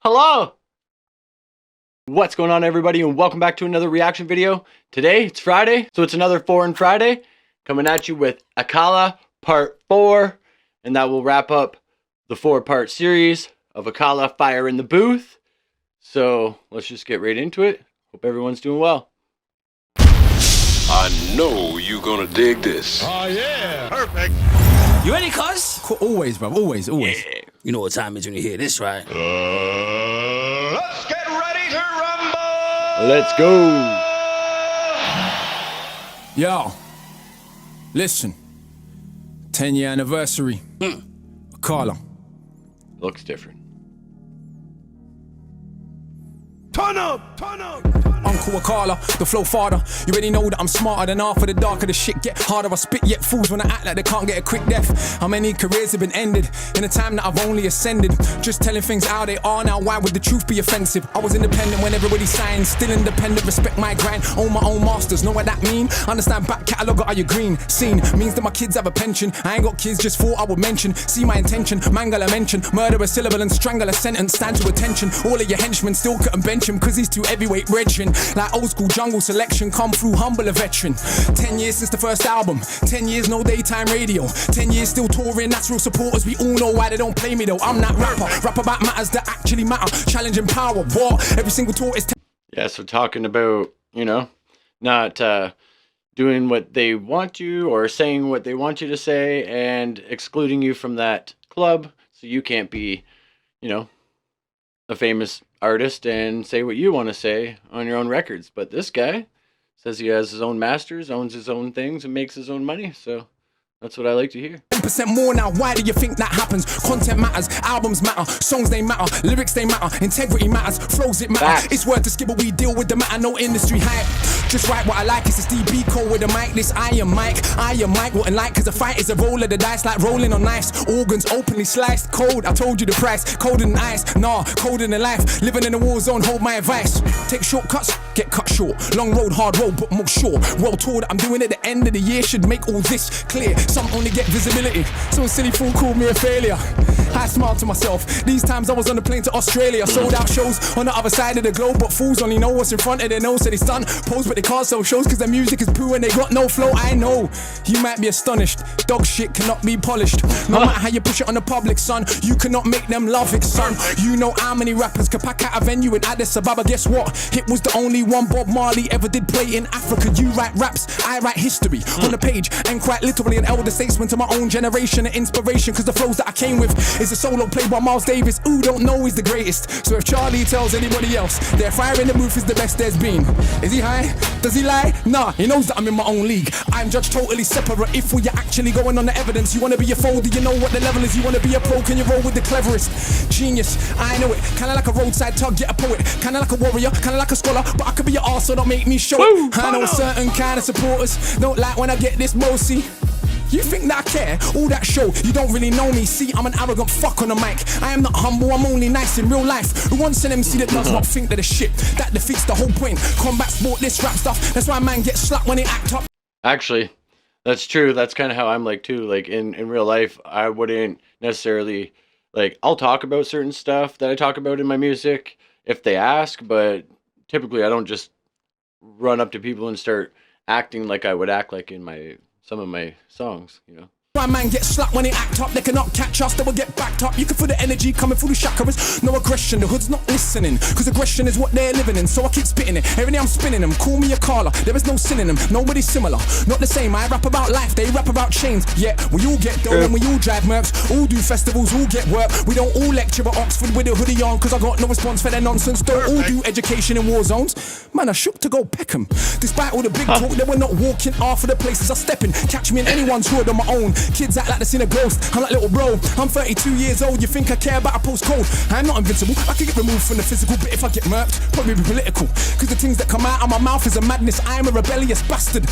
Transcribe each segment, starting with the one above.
Hello! What's going on, everybody, and welcome back to another reaction video. Today, it's Friday, so it's another Foreign Friday, coming at you with Akala Part 4, and that will wrap up the 4-part series of Akala Fire in the Booth. So, let's just get right into it. Hope everyone's doing well. I know you're gonna dig this. Oh, yeah. Perfect. You ready, cuz? Always, bro. Always. Yeah. You know what time it is when you hear this, right? Let's get ready to rumble. Let's go. Yo, listen. 10-year anniversary. Akala. Looks different. Turn up, turn up. Uncle Akala, the flow father. You already know that I'm smarter than half of the darker the shit get harder. I spit yet fools when I act like they can't get a quick death. How many careers have been ended in a time that I've only ascended? Just telling things how they are now, why would the truth be offensive? I was independent when everybody signed, still independent, respect my grind, own my own masters, know what that mean? Understand back catalogue, are you green? Seen, means that my kids have a pension. I ain't got kids, just thought I would mention. See my intention, mangala mention, murder a syllable and strangle a sentence, stand to attention. All of your henchmen still couldn't bench him, cause he's too heavyweight brethren. Like old school jungle selection, come through humble a veteran. 10 years since the first album, 10 years no daytime radio, 10 years still touring, that's real supporters. We all know why they don't play me though. I'm that rapper, rap about matters that actually matter, challenging power, war, every single talk is Yeah, so talking about, not doing what they want you or saying what they want you to say and excluding you from that club so you can't be, a famous artist and say what you want to say on your own records. But this guy says he has his own masters, owns his own things, and makes his own money. So that's what I like to hear. 10% more now, why do you think that happens? Content matters, albums matter, songs they matter, lyrics they matter, integrity matters, flows it matter. Facts. It's worth the skip, but we deal with the matter, no industry hype. Just write what I like, it's a DB code with a mic. This I am Mike wouldn't like, cause a fight is a roll of the dice, like rolling on knives. Organs openly sliced, cold, I told you the price. Colder than ice, nah, colder than life. Living in a war zone, hold my advice. Take shortcuts, get cut short. Long road, hard road, but most sure. World tour that I'm doing at the end of the year should make all this clear. Some only get visibility, some silly fool called me a failure. I smiled to myself, these times I was on the plane to Australia. Sold out shows on the other side of the globe, but fools only know what's in front of their nose. So they stunt, pose, but they can't sell shows cause their music is poo and they got no flow. I know, you might be astonished, dog shit cannot be polished. No matter how you push it on the public, son, you cannot make them love it, son. You know how many rappers can pack out a venue in Addis Ababa, guess what? It was the only one Bob Marley ever did play in Africa. You write raps, I write history on the page, and quite literally an elder statesman to my own generation, an inspiration, cause the flows that I came with is a solo played by Miles Davis. Ooh, don't know he's the greatest. So if Charlie tells anybody else their fire in the booth is the best there's been, is he high? Does he lie? Nah, he knows that I'm in my own league. I'm judged totally separate. If we're actually going on the evidence, you wanna be a foe, do you know what the level is? You wanna be a pro, can you roll with the cleverest? Genius, I know it. Kinda like a roadside tug, get a poet. Kinda like a warrior, kinda like a scholar, but I could be an arse, so don't make me show it. I know a certain kind of supporters don't like when I get this bossy. You think that I care? All that show, you don't really know me. See, I'm an arrogant fuck on the mic. I am not humble, I'm only nice in real life. Who wants an MC that does not think that the shit? That defeats the whole point. Combat sport, this rap stuff. That's why man gets slapped when they act up. Actually, that's true. That's kind of how I'm like too. Like in real life, I wouldn't necessarily, I'll talk about certain stuff that I talk about in my music if they ask, but typically I don't just run up to people and start acting like I would act like in some of my songs, Why man gets slapped when they act up, they cannot catch us, they will get backed up. You can feel the energy coming through the chakras. No aggression, the hood's not listening, cause aggression is what they're living in. So I keep spitting it, every day I'm spinning them. Call me Akala, there is no sin in them. Nobody's similar, not the same. I rap about life, they rap about chains. Yeah, we all get dough and we all drive mercs, all do festivals, all get work. We don't all lecture at Oxford with a hoodie on, cause I got no response for their nonsense. Don't all do education in war zones. Man, I shook to go Peckham. Despite all the big talk, they were not walking half of the places I step in. Catch me in anyone's hood on my own. Kids act like they seen a ghost. I'm like, little bro, I'm 32 years old. You think I care about a postcode? I'm not invincible. I can get removed from the physical, but if I get murked, probably be political. Cause the things that come out of my mouth is a madness. I am a rebellious bastard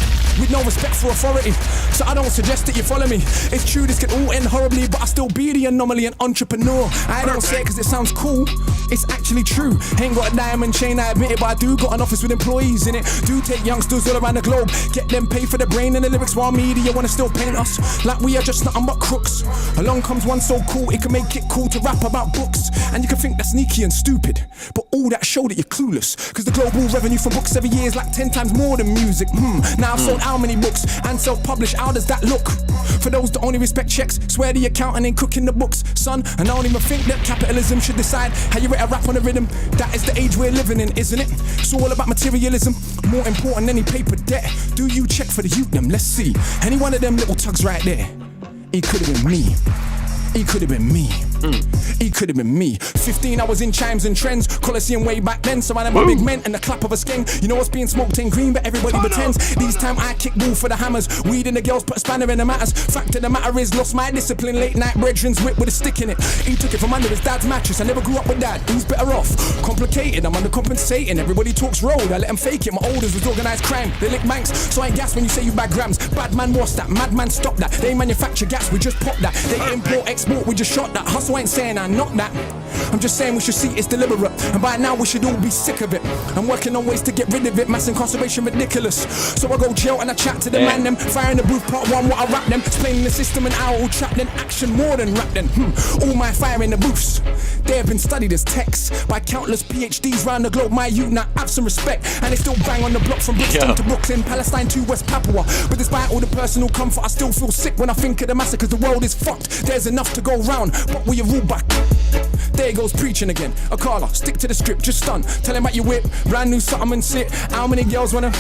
with no respect for authority. So I don't suggest that you follow me. It's true, this can all end horribly, but I still be the anomaly and entrepreneur. I don't say it cause it sounds cool. It's actually true. Ain't got a diamond chain, I admit it, but I do got an office with employees in it. Do take youngsters all around the globe, get them paid for the brain and the lyrics while media wanna still paint us like we are just nothing but crooks. Along comes one so cool, it can make it cool to rap about books. And you can think that's sneaky and stupid, but all that show that you're clueless. Cause the global revenue from books every year is like 10 times more than music. Now I've sold how many books and self-published, how does that look? For those that only respect checks, swear the accountant ain't cooking the books, son. And I don't even think that capitalism should decide how you rate a rap on a rhythm. That is the age we're living in, isn't it? It's all about materialism, more important than any paper debt. Do you check for the youth them? Let's see. Any one of them little tugs right there, he could have been me. He could have been me. He could have been me. 15, I was in chimes and trends. Coliseum way back then, so I am a big man and the clap of a skeng. You know what's being smoked ain't green, but everybody pretends. These time I kick ball for the hammers. Weed in the girls, put a spanner in the matters. Fact of the matter is, lost my discipline. Late night brethren's whip with a stick in it. He took it from under his dad's mattress. I never grew up with dad. Who's better off? Complicated, I'm undercompensating. Everybody talks road, I let them fake it. My olders was organised crime. They lick banks, so I ain't gas when you say you bag grams. Bad man, what's that? Madman, stop that. They manufacture gas, we just pop that. They import, export, we just shot that. Hustle ain't saying I'm not that. I'm just saying we should see it's deliberate, and by now we should all be sick of it. I'm working on ways to get rid of it. Mass incarceration ridiculous. So I go jail and I chat to the man them. Fire in the booth, part one, what I rap them. Explaining the system and how I will trap them. Action more than rap them. All my fire in the booths, they have been studied as texts by countless PhDs round the globe. My youth now have some respect, and they still bang on the block from Brixton to Brooklyn, Palestine to West Papua. But despite all the personal comfort, I still feel sick when I think of the massacres. The world is fucked. There's enough to go round, but we are ruled back. There goes preaching again. Akala, stick to the script, just stun. Tell him about your whip, brand new something and sit. How many girls wanna?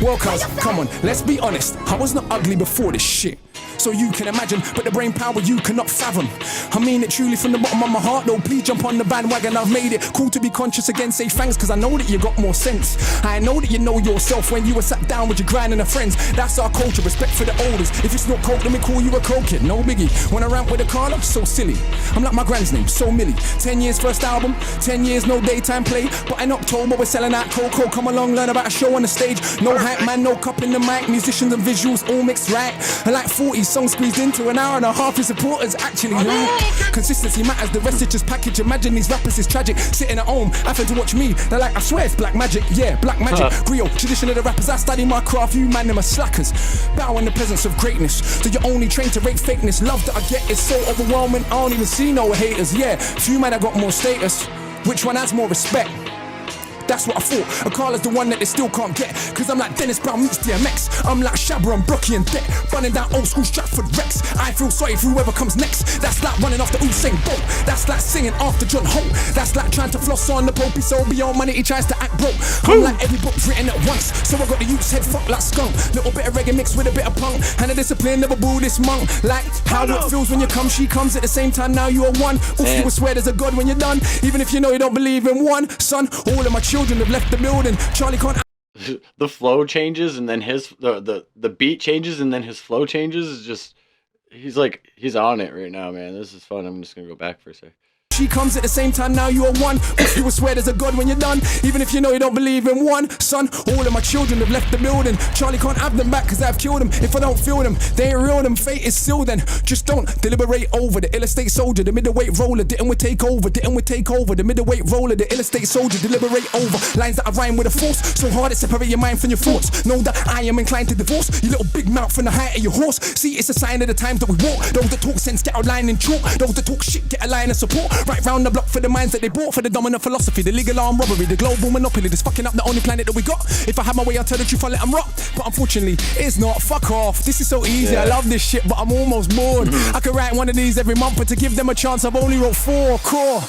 Well, cuz, come on, let's be honest. I was not ugly before this shit, so you can imagine, but the brain power you cannot fathom. I mean it truly from the bottom of my heart, though. Please jump on the bandwagon, I've made it cool to be conscious again. Say thanks, cause I know that you got more sense. I know that you know yourself when you were sat down with your grind and the friends. That's our culture, respect for the olders. If it's not coke, let me call you a coke kid, no biggie. When I rant with a Akala, so silly. I'm like my grand's name, so Millie. 10 years first album, 10 years no daytime play. But in October we're selling out cocoa. Come along, learn about a show on the stage. No hype man, no cup in the mic. Musicians and visuals all mixed right. And like 40 songs squeezed into an hour and a half. Your supporters actually right. Consistency matters, the rest is just package. Imagine these rappers is tragic, sitting at home having to watch me. They're like, I swear it's black magic. Yeah, black magic. Griot, tradition of the rappers. I study my craft, you man them are slackers. Bow in the presence of greatness, so you're only trained to rate fakeness. Love that I get is so overwhelming, I don't even see no haters. Yeah, few man I got more status. Which one has more respect? That's what I thought. Akala's the one that they still can't get. Cause I'm like Dennis Brown meets DMX. I'm like Shabba and Brookie and Deck. Running down old school Stratford Rex. I feel sorry for whoever comes next. That's like running after Usain Bolt. That's like singing after John Holt. That's like trying to floss on the Pope. He's so beyond money, he tries to act broke. I'm like every book's written at once, so I got the youth's head fucked like skunk. Little bit of reggae mixed with a bit of punk. And a discipline, never boo this monk. Like how it feels when you come, she comes at the same time. Now you are one. Oof, you will swear there's a God when you're done. Even if you know you don't believe in one. Son, all of my children have left the building. Charlie can't. The flow changes and then his the beat changes and then his flow changes. Is just he's on it right now, man. This is fun. I'm just gonna go back for a sec. She comes at the same time, now you are one. You will swear there's a God when you're done. Even if you know you don't believe in one. Son, all of my children have left the building. Charlie can't have them back cause I've killed them. If I don't feel them, they ain't real, them fate is sealed then. Just don't deliberate over the ill estate soldier. The middleweight roller, didn't we take over? Didn't we take over? The middleweight roller, the ill estate soldier. Deliberate over lines that I rhyme with a force. So hard it separate your mind from your thoughts. Know that I am inclined to divorce your little big mouth from the height of your horse. See, it's a sign of the times that we walk. Those that talk sense get outlined in chalk. Those that talk shit get a line of support. Right round the block for the minds that they bought. For the dominant philosophy, the legal armed robbery, the global monopoly, this fucking up the only planet that we got. If I have my way, I'll tell the truth, I'll let them rock. But unfortunately, it's not. Fuck off. This is so easy. I love this shit, but I'm almost bored. I could write one of these every month, but to give them a chance, I've only wrote 4 core.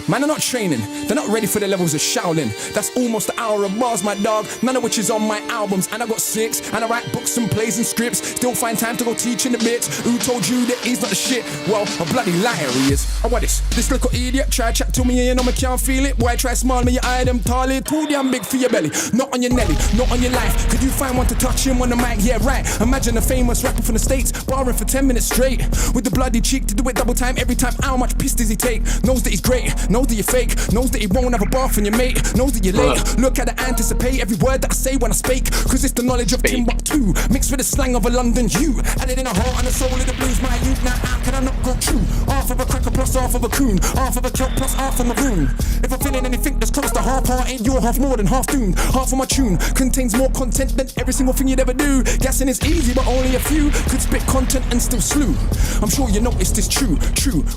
Man, they're not training, they're not ready for the levels of Shaolin. That's almost an hour of bars, my dog, none of which is on my albums. And I got 6, and I write books and plays and scripts. Still find time to go teaching the bits. Who told you that he's not the shit? Well, a bloody liar he is. Oh, what this little idiot try chat to me and you know me can't feel it. Boy, try smile me, your eye them tally. Too damn big for your belly, not on your nelly, not on your life. Could you find one to touch him on the mic? Yeah, right. Imagine a famous rapper from the States, barring for 10 minutes straight. With the bloody cheek to do it double time every time. How much piss does he take? Knows that he's great. knows that you're fake, knows that he won't have a bath on your mate, knows that you're late. Look at the anticipate every word that I say when I speak, cause it's the knowledge of Timbuktu mixed with the slang of a London hue, added in a heart and the soul of the blues. My youth, now how can I not go true? Half of a cracker plus half of a coon, half of a kelp plus half of a maroon. If I'm feeling anything that's close to half heart, ain't your half more than half doomed. Half of my tune contains more content than every single thing you'd ever do. Guessing is easy, but only a few could spit content and still slew. I'm sure you noticed this true.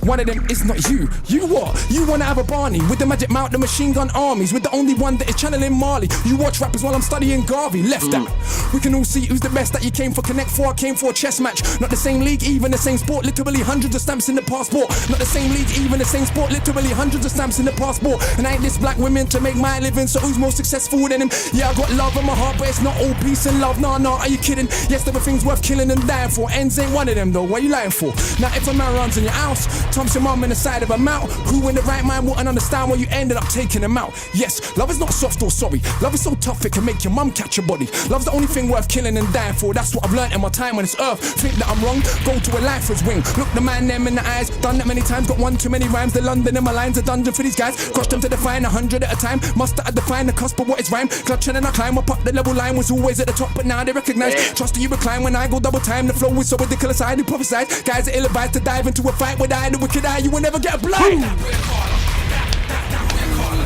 One of them is not you. You what? You wanna have a Barney with the magic mount, the machine gun armies, with the only one that is channeling Marley. You watch rappers while I'm studying Garvey. Left out. We can all see who's the best that you came for. Connect for, I came for a chess match. Not the same league, even the same sport. Literally hundreds of stamps in the passport. Not the same league, even the same sport. Literally hundreds of stamps in the passport. And I ain't this black women to make my living. So who's more successful than him? Yeah, I got love in my heart, but it's not all peace and love. Nah, are you kidding? Yes, there were things worth killing and dying for. Ends ain't one of them though. What you lying for? Now if a man runs in your house, Tom's your mum in the side of a mouth. Who in the right mind wouldn't understand why you ended up taking him out? Yes, love is not soft or sorry. Love is so tough it can make your mum catch your body. Love's the only thing worth killing and dying for. That's what I've learned in my time on this earth. Think that I'm wrong? Go to a lifer's wing. Look the man them in the eyes. Done that many times. Got one too many rhymes. The London in my lines a dungeon for these guys. Crushed them to define 100 at a time. Must have defined the cusp of what is rhyme. Clutching and I climb up the level line. Was always at the top, but now they recognize. Trust you recline when I go double time. The flow is so ridiculous. I do prophesize. Guys are ill-advised to dive into a fight with I, the wicked eye. You will never get a blind. That way a caller.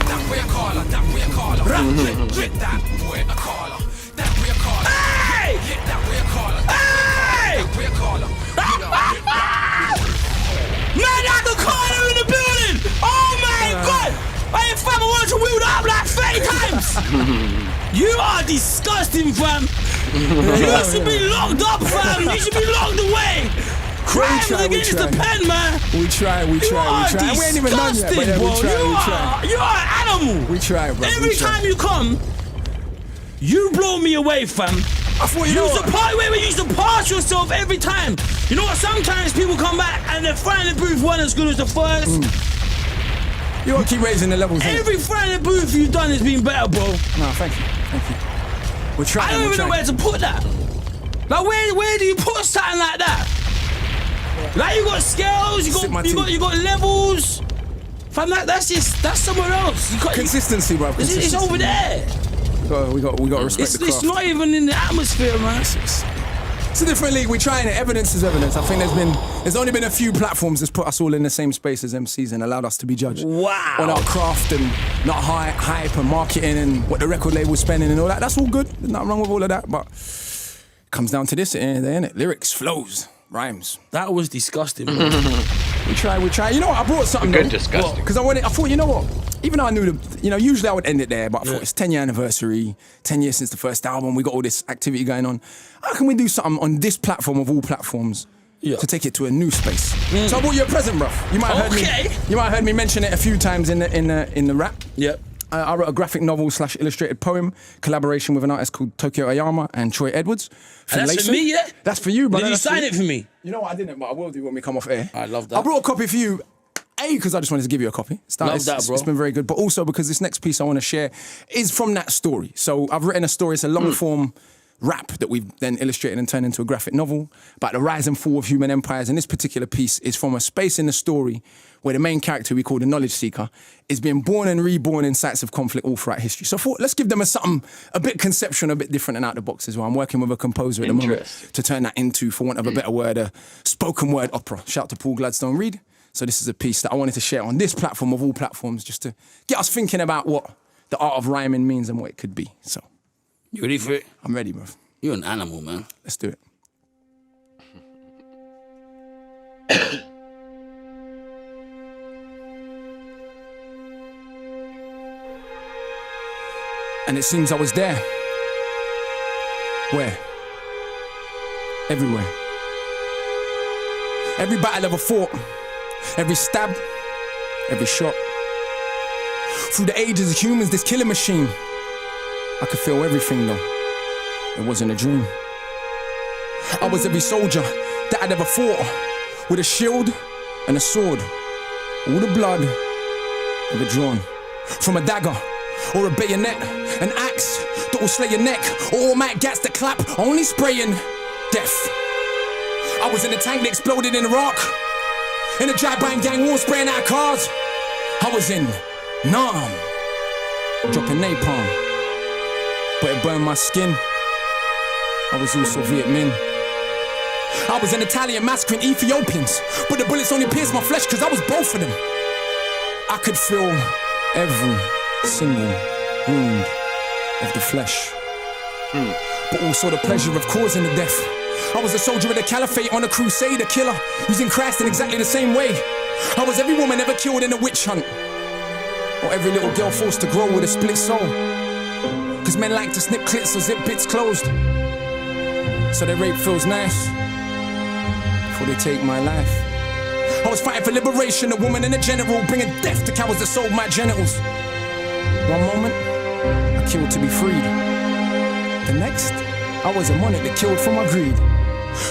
That way a caller. Get that way a caller. That way a caller. Hey! Get that way a caller. Hey! That way a caller. Man, I the caller in the building. Oh my God! I ain't fam, I wanted to wheel up like 30 times. You are disgusting, fam. You should be locked up, fam. You should be locked away. Crimes against the pen, man. We try. We ain't even done yet, but yeah, we try. You are an animal. We try, bro. Every time you come, you blow me away, fam. I thought you used to pass yourself every time. You know what? Sometimes people come back and their final booth weren't as good as the first. You gotta keep raising the levels. Every final booth you've done has been better, bro. No, thank you. We're trying. I don't even know where to put that. Like, where do you put something like that? Like, you got scales, you got levels. Fam, that's somewhere else. Consistency, bro. It's over there. We got to respect the craft. It's not even in the atmosphere, man. It's a different league. We're trying it. Evidence is evidence. I think there's only been a few platforms that's put us all in the same space as MCs and allowed us to be judged. Wow. On our craft and not hype and marketing and what the record label's spending and all that. That's all good. There's nothing wrong with all of that. But it comes down to this, isn't it? Lyrics, flows, rhymes. That was disgusting, bro. We try. You know what? I brought something. Good disgusting. Because I thought, you know what? Even though I knew usually I would end it there, but I thought it's 10-year anniversary, 10 years since the first album, we got all this activity going on. How can we do something on this platform of all platforms to take it to a new space? So I brought you a present, bruv. You might have heard me mention it a few times in the rap. Yep. I wrote a graphic novel / illustrated poem collaboration with an artist called Tokyo Ayama and Troy Edwards. And that's for me, yeah? That's for you, brother. Did you sign it for me? You know what? I didn't, but I will do when we come off air. I love that. I brought a copy for you. Because I just wanted to give you a copy. Love that, bro. It's been very good. But also because this next piece I want to share is from that story. So I've written a story. It's a long-form rap that we've then illustrated and turned into a graphic novel about the rise and fall of human empires. And this particular piece is from a space in the story where the main character we call the knowledge seeker is being born and reborn in sites of conflict all throughout history. So I thought, let's give them something a bit conceptual, a bit different and out the box as well. I'm working with a composer at the moment to turn that into, for want of a better word, a spoken word opera. Shout out to Paul Gladstone Reed. So this is a piece that I wanted to share on this platform of all platforms, just to get us thinking about what the art of rhyming means and what it could be. So, you ready for it? I'm ready, bro. You're an animal, man. Let's do it. And it seems I was there. Where? Everywhere. Every battle ever fought. Every stab, every shot. Through the ages of humans, this killing machine. I could feel everything though. It wasn't a dream. I was every soldier that I'd ever fought, with a shield and a sword. All the blood ever drawn. From a dagger or a bayonet, an axe that will slay your neck, or automatic gats that clap, only spraying death. I was in a tank that exploded in Iraq. In a drive-by gang war spraying out cars. I was in Nam, dropping napalm, but it burned my skin. I was also Viet Minh. I was an Italian massacring Ethiopians, but the bullets only pierced my flesh cause I was both of them. I could feel every single wound of the flesh, but also the pleasure of causing the death. I was a soldier of the caliphate on a crusade, a killer, using Christ in exactly the same way. I was every woman ever killed in a witch hunt, or every little girl forced to grow with a split soul. Cause men like to snip clits or zip bits closed, so their rape feels nice before they take my life. I was fighting for liberation, a woman and a general, bringing death to cowards that sold my genitals. One moment, I killed to be freed. The next, I was a monarch that killed for my greed.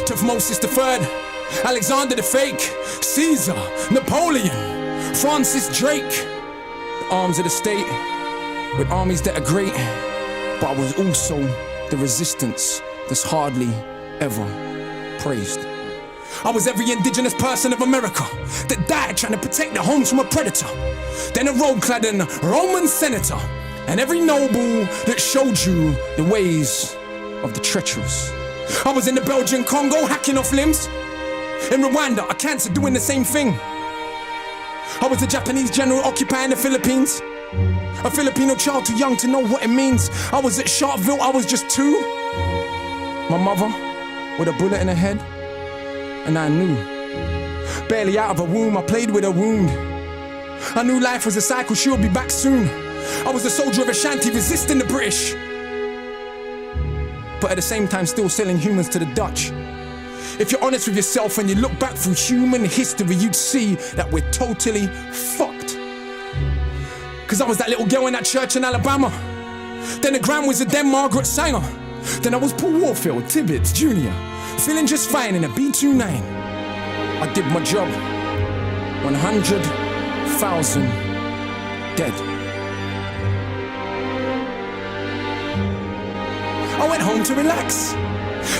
Tutmosis III, Alexander the Fake, Caesar, Napoleon, Francis Drake. The arms of the state, with armies that are great, but I was also the resistance that's hardly ever praised. I was every indigenous person of America that died trying to protect their homes from a predator. Then a robe-cladding Roman senator, and every noble that showed you the ways of the treacherous. I was in the Belgian Congo hacking off limbs. In Rwanda, a cancer doing the same thing. I was a Japanese general occupying the Philippines. A Filipino child too young to know what it means. I was at Sharpeville, I was just 2. My mother with a bullet in her head, and I knew. Barely out of her womb, I played with her wound. I knew life was a cycle, she would be back soon. I was a soldier of Ashanti resisting the British, but at the same time still selling humans to the Dutch. If you're honest with yourself and you look back through human history, you'd see that we're totally fucked. Cause I was that little girl in that church in Alabama. Then the Grand Wizard, then Margaret Sanger. Then I was Paul Warfield, Tibbets Jr., feeling just fine in a B-29. I did my job. 100,000 dead. I went home to relax.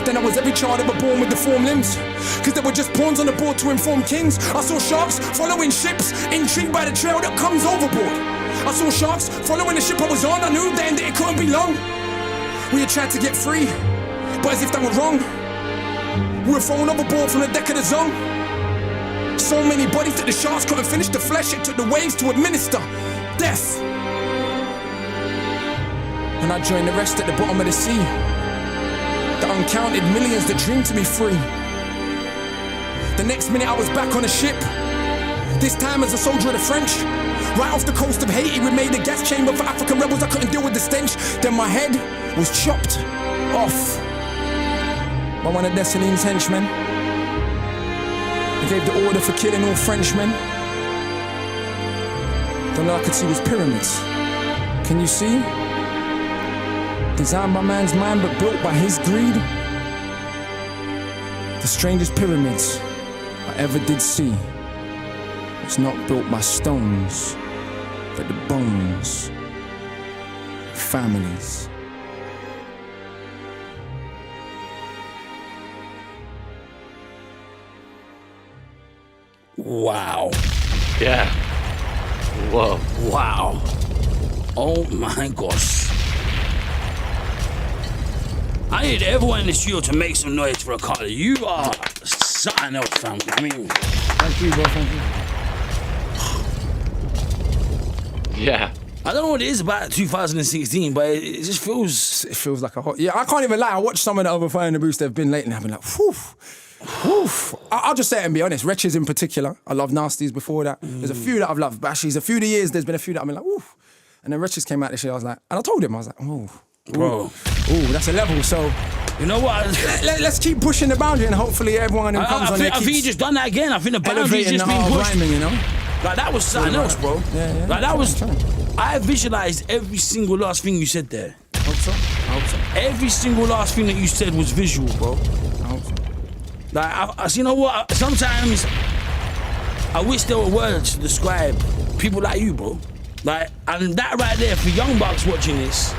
Then I was every child ever born with deformed limbs, cause they were just pawns on the board to inform kings. I saw sharks following ships, intrigued by the trail that comes overboard. I saw sharks following the ship I was on. I knew then that it couldn't be long. We had tried to get free, but as if that were wrong, we were thrown overboard from the deck of the Zone. So many bodies that the sharks couldn't finish the flesh. It took the waves to administer death. And I joined the rest at the bottom of the sea, the uncounted millions that dreamed to be free. The next minute I was back on a ship, this time as a soldier of the French. Right off the coast of Haiti, we made a gas chamber for African rebels. I couldn't deal with the stench. Then my head was chopped off by one of Dessalines' henchmen. He gave the order for killing all Frenchmen. Then all I could see was pyramids. Can you see? Designed by man's mind but built by his greed. The strangest pyramids I ever did see was not built by stones, but the bones of families. Wow. Yeah. Whoa. Wow. Oh my gosh. I need everyone in the studio to make some noise for Akala. You are something else, fam. I mean, Thank you, bro, thank you. Yeah. I don't know what it is about 2016, but it just feels... It feels like a hot... Yeah, I can't even lie. I watched some of the other Fire in the Boost they've been lately and I've been like, whew. Whew. I'll just say it and be honest. Wretches in particular. I love Nasties before that. There's a few that I've loved, but actually, there's a few of the years, there's been a few that I've been like, whew. And then Wretches came out this year, I was like... And I told him, I was like, oh... Bro. Ooh, that's a level, so... You know what? Let's keep pushing the boundary and hopefully everyone who comes on there I think you just done that again. I think the boundary's elevating just the been art of pushed. rhyming, you know? Like, that was something else, bro. Yeah. Like, that was... I'm trying. I visualized every single last thing you said there. I hope so. Every single last thing that you said was visual, bro. I hope so. Like, you know what? Sometimes I wish there were words to describe people like you, bro. Like, and that right there, for young bucks watching this,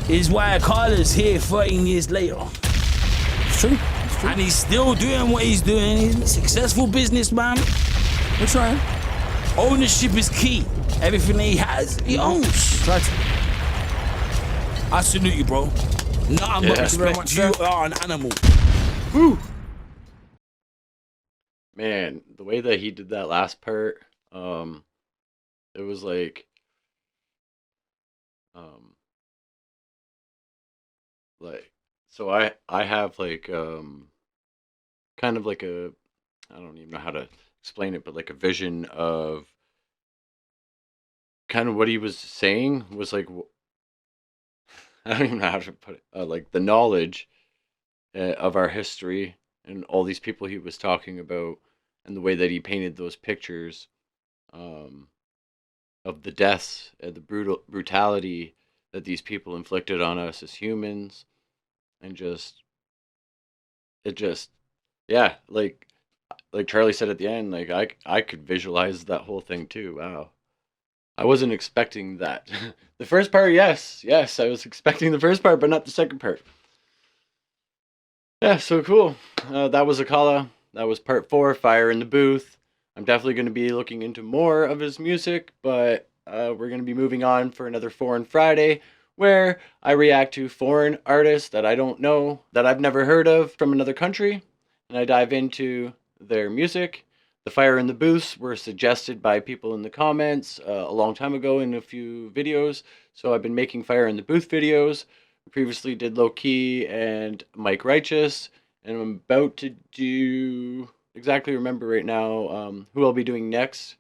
is why Akala's here 13 years later. It's true. It's true. And he's still doing what he's doing. He's a successful businessman. We're trying. Ownership is key. Everything he has, he owns. Try to. I salute you, bro. Nothing but Yeah. respect. You are an animal. Woo! Man, the way that he did that last part, it was like so I have kind of like a, I don't even know how to explain it, but like a vision of kind of what he was saying was like I don't even know how to put it, like the knowledge of our history and all these people he was talking about, and the way that he painted those pictures um, of the deaths and the brutality that these people inflicted on us as humans, and just yeah, like Charlie said at the end, like I could visualize that whole thing too. Wow, I wasn't expecting that. The first part, yes, I was expecting the first part, but not the second part. Yeah, so cool. That was Akala. That was part 4, Fire in the Booth. I'm definitely going to be looking into more of his music, but we're going to be moving on for another Foreign Friday, where I react to foreign artists that I don't know, that I've never heard of from another country, and I dive into their music. The Fire in the Booths were suggested by people in the comments a long time ago in a few videos, so I've been making Fire in the Booth videos. Previously did Low Key and Mike Righteous, and I'm about to do, exactly remember right now who I'll be doing next,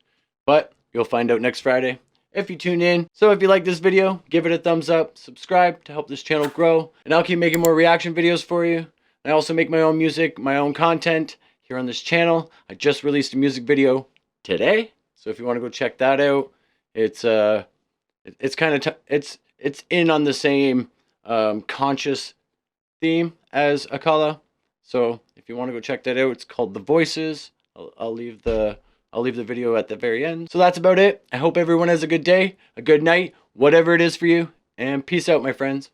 but you'll find out next Friday if you tune in. So if you like this video, give it a thumbs up, subscribe to help this channel grow, and I'll keep making more reaction videos for you. And I also make my own music, my own content here on this channel. I just released a music video today, so if you want to go check that out, it's kind of it's in on the same conscious theme as Akala. So if you want to go check that out, it's called The Voices. I'll leave the video at the very end. So that's about it. I hope everyone has a good day, a good night, whatever it is for you, and peace out, my friends.